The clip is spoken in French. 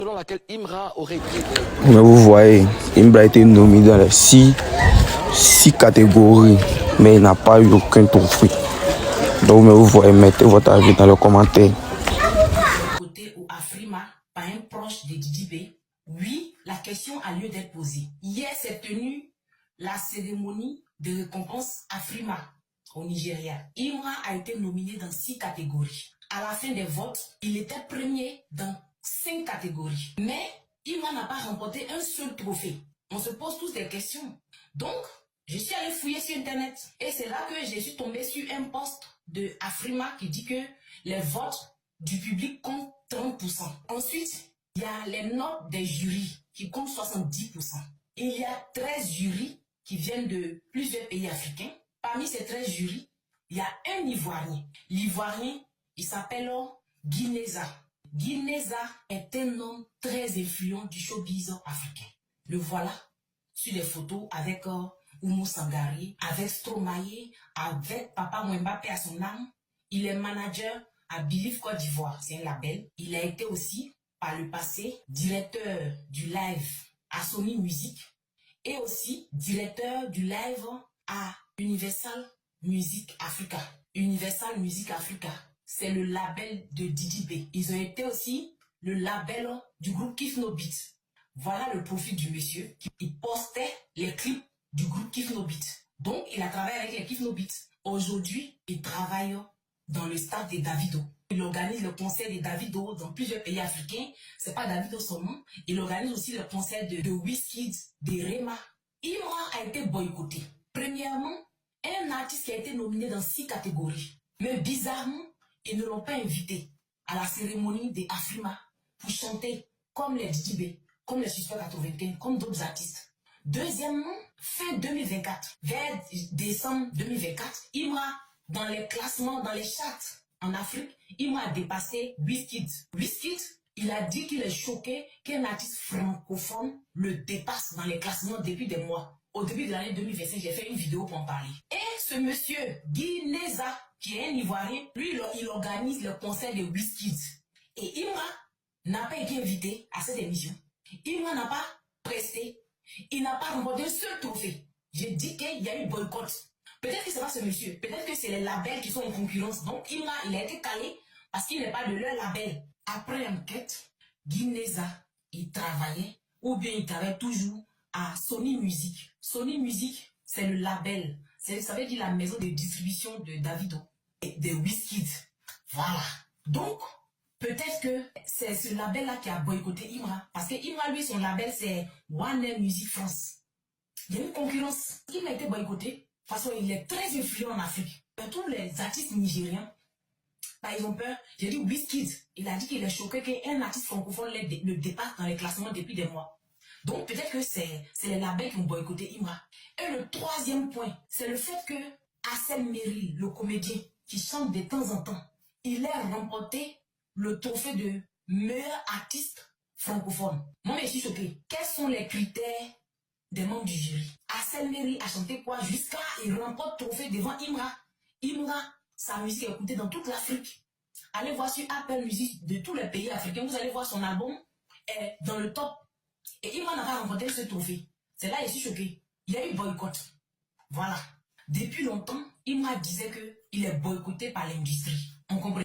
selon laquelle Imra aurait été... Mais vous voyez, Imra a été nommé dans les six catégories, mais il n'a pas eu aucun trophée. Donc, vous voyez, mettez votre avis dans les commentaires. Côté ou Afrima, par un proche de Didi B, oui, la question a lieu d'être posée. Hier s'est tenue la cérémonie de récompense Afrima au Nigeria. Imra a été nominé dans 6 catégories. À la fin des votes, il était premier dans 5 catégories. Mais Imra n'a pas remporté un seul trophée. On se pose tous des questions. Donc, je suis allé fouiller sur Internet. Et c'est là que je suis tombé sur un post de Afrima qui dit que les votes du public comptent 30%. Ensuite, il y a les notes des jurys qui comptent 70%. Il y a 13 jurys qui viennent de plusieurs pays africains. Parmi ces 13 jurys, il y a un Ivoirien. L'Ivoirien, il s'appelle Guinéza. Guinéza est un homme très influent du showbiz africain. Le voilà sur les photos avec Oumou Sangari, avec Stromae, avec Papa Mbappé à son âme. Il est manager à Believe Côte d'Ivoire, c'est un label. Il a été aussi, par le passé, directeur du live à Sony Music et aussi directeur du live à Universal Music Africa. Universal Music Africa, c'est le label de Didi B. Ils ont été aussi le label du groupe Kiff No Beat. Voilà le profil du monsieur. Il postait les clips du groupe Kiff No Beat. Donc, il a travaillé avec les Kiff No Beat. Aujourd'hui, il travaille dans le stade des Davido. Il organise le concert des Davido dans plusieurs pays africains. C'est pas Davido seulement. Il organise aussi le concert de Wizkid, de Rema. Imra a été boycotté. Premièrement, un artiste qui a été nominé dans 6 catégories. Mais bizarrement, ils ne l'ont pas invité à la cérémonie des Afrima pour chanter comme les Didi B, comme les Suspects 95, comme d'autres artistes. Deuxièmement, fin 2024, vers décembre 2024, Imra, dans les classements, dans les charts en Afrique, Imra a dépassé Wizkid. Wizkid, il a dit qu'il est choqué qu'un artiste francophone le dépasse dans les classements depuis des mois. Au début de l'année 2025, j'ai fait une vidéo pour en parler. Et ce monsieur, Guinéza, qui est un Ivoirien, lui, il organise le concert de Wizkid. Et Imra n'a pas été invité à cette émission. Imra n'a pas presté. Il n'a pas remporté un seul trophée. J'ai dit qu'il y a eu boycott. Peut-être que ce n'est pas ce monsieur. Peut-être que c'est les labels qui sont en concurrence. Donc, Imra, il a été calé parce qu'il n'est pas de leur label. Après l'enquête, Guinéza, il travaillait, ou bien il travaille toujours à Sony Music. Sony Music, c'est le label. Ça veut dire la maison de distribution de Davido et de Wizkid. Voilà. Donc, peut-être que c'est ce label-là qui a boycotté Imra. Parce que Imra, lui, son label, c'est Warner Music France. Il y a une concurrence. Il a été boycotté. De toute façon, il est très influent en Afrique. Tous les artistes nigériens, bah, ils ont peur. J'ai dit Wizkid. Il a dit qu'il est choqué qu'un artiste francophone le dépasse dans les classements depuis des mois. Donc, peut-être que c'est les labels qui ont boycotté Imra. Et le troisième point, c'est le fait que Assel Meril, le comédien, qui chante de temps en temps, il a remporté le trophée de meilleur artiste francophone. Moi, je suis choqué. Quels sont les critères des membres du jury? Assel Meril a chanté quoi jusqu'à il remporte le trophée devant Imra. Imra, sa musique est écoutée dans toute l'Afrique. Allez voir sur Apple Music de tous les pays africains. Vous allez voir son album est dans le top. Et Imra n'a pas remporté ce trophée. C'est là que je suis choqué. Il y a eu boycott. Voilà. Depuis longtemps, Imra disait qu'il est boycotté par l'industrie. On comprend.